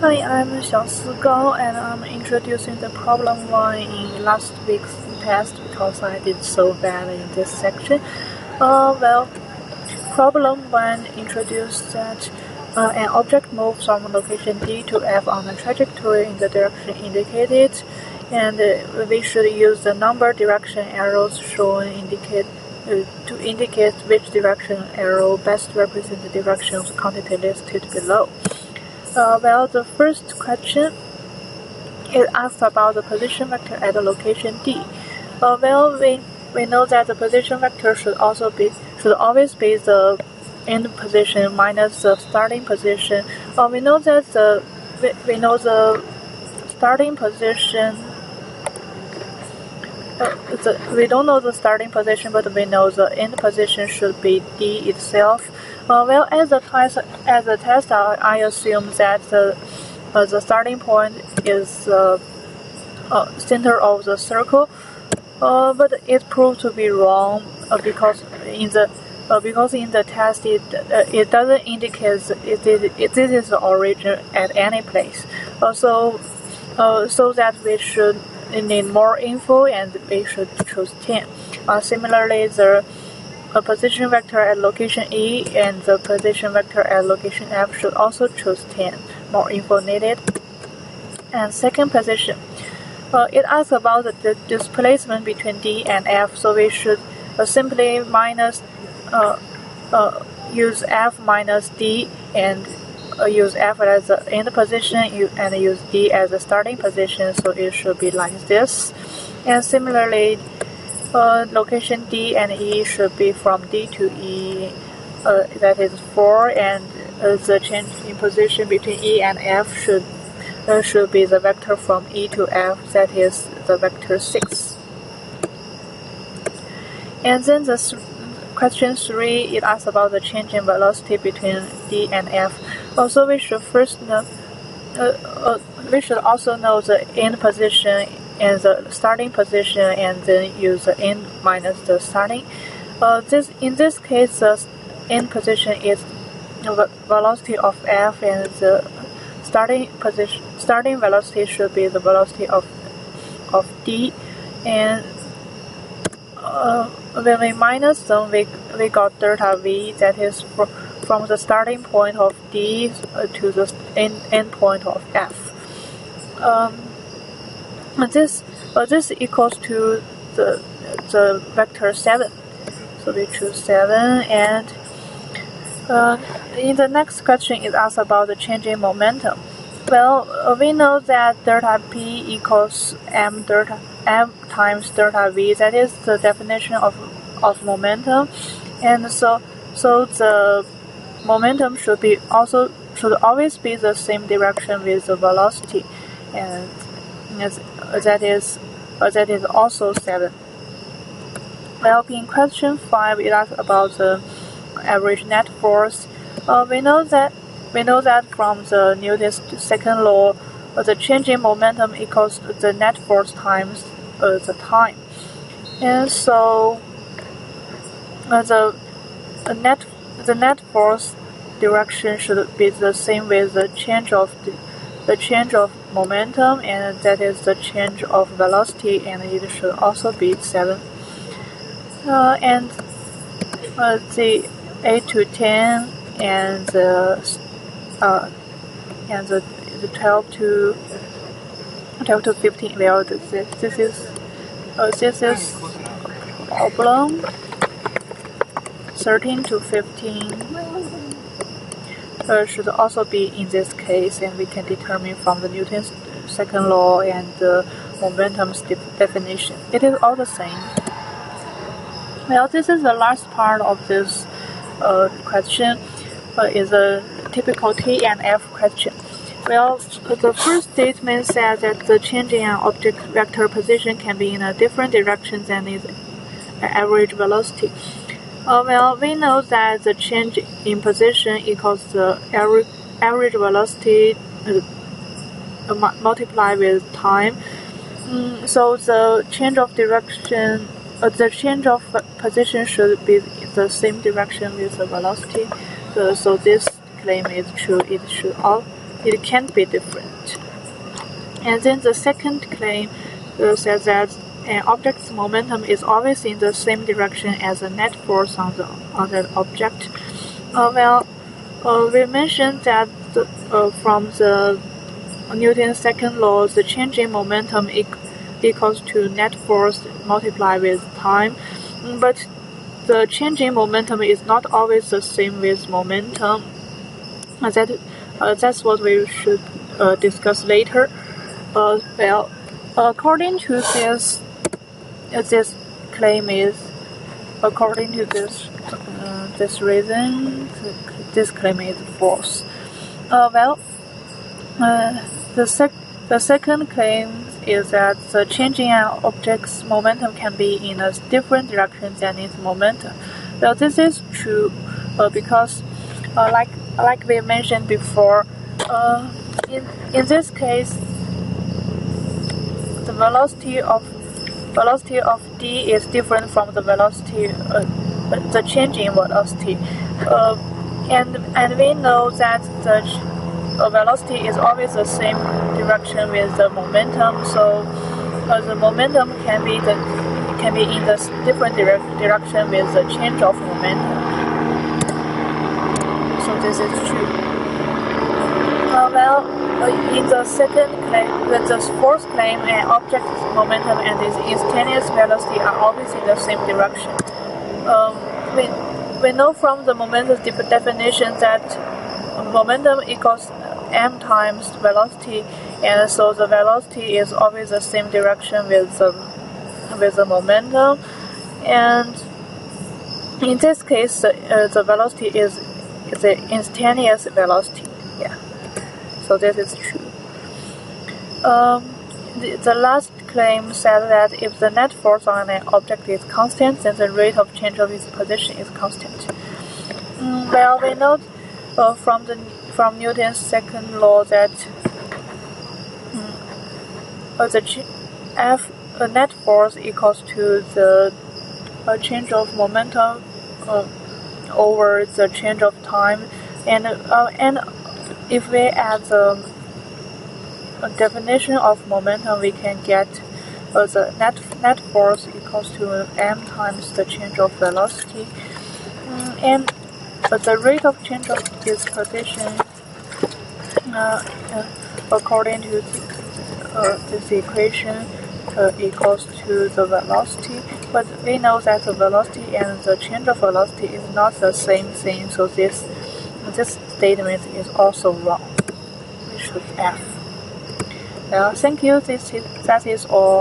Hi, I'm Xiao Gao, and I'm introducing the problem 1 in last week's test because I did so bad in this section. Problem 1 introduced that an object moves from location D to F on a trajectory in the direction indicated, and we should use the number direction arrows shown to indicate which direction arrow best represents the direction of the quantity listed below. The first question it asks about the position vector at the location D. We know that the position vector should always be the end position minus the starting position. We know that the starting position. We don't know the starting position, but we know the end position should be D itself. As a test, I assume that the starting point is center of the circle, but it proved to be wrong because in the test it doesn't indicate this is the origin at any place. So that we should need more info, and we should choose 10. Similarly, the position vector at location E and the position vector at location F should also choose 10. More info needed. And second position, it asks about the displacement between D and F, so we should simply use F minus D and use F as the end position and use D as the starting position, so it should be like this. And similarly, location D and E should be from D to E, that is 4, and the change in position between E and F should be the vector from E to F, that is the vector 6. And then the question 3, it asks about the change in velocity between D and F. Also, we should also know the end position and the starting position, and then use the end minus the starting. In this case, the end position is the velocity of F, and the starting velocity should be the velocity of D. And when we minus them, we got delta V, that is from the starting point of D to the end point of F. This equals to the vector 7. So we choose 7, and in the next question it asks about the change in momentum. We know that delta P equals m times delta V. That is the definition of momentum, and so the momentum should always be the same direction with the velocity, and that is also 7. In question 5, it asks about the average net force. We know that from the Newton's second law, the change in momentum equals the net force times the time, and so the net force direction should be the same with the change of momentum, and that is the change of velocity, and it should also be 7. And the 8 to 10 and the 12 to 15. This is problem 13 to 15. Should also be in this case, and we can determine from the Newton's second law and the momentum's definition. It is all the same. This is the last part of this question. Is a typical T and F question. The first statement says that the change in an object vector position can be in a different direction than its average velocity. We know that the change in position equals the average velocity multiplied with time. So the change of direction, the change of position should be the same direction with the velocity. So this claim is true. It should it can't be different. And then the second claim says that an object's momentum is always in the same direction as the net force on that object. We mentioned that from the Newton's second law, the change in momentum equals to net force multiplied with time, but the change in momentum is not always the same with momentum. That's what we should discuss later. According to this claim is according to this reason, this claim is false. The second claim is that the change in an object's momentum can be in a different direction than its momentum. Well, this is true because, like we mentioned before, in this case, the velocity of d is different from the velocity, the change in velocity, and we know that the velocity is always the same direction with the momentum, so the momentum can be in the different direction with the change of momentum. So this is true. In the second claim, the fourth claim, an object's momentum and its instantaneous velocity are always in the same direction. We know from the momentum definition that momentum equals m times velocity, and so the velocity is always the same direction with the momentum. And in this case, the velocity is the instantaneous velocity. Yeah. So this is true. The last claim said that if the net force on an object is constant, then the rate of change of its position is constant. We know from Newton's second law that the net force equals to the change of momentum over the change of time, and if we add the definition of momentum, we can get the net force equals to m times the change of velocity, and the rate of change of its position according to this equation equals to the velocity. But we know that the velocity and the change of velocity is not the same thing, so this statement is also wrong. We should F. Thank you. That is all.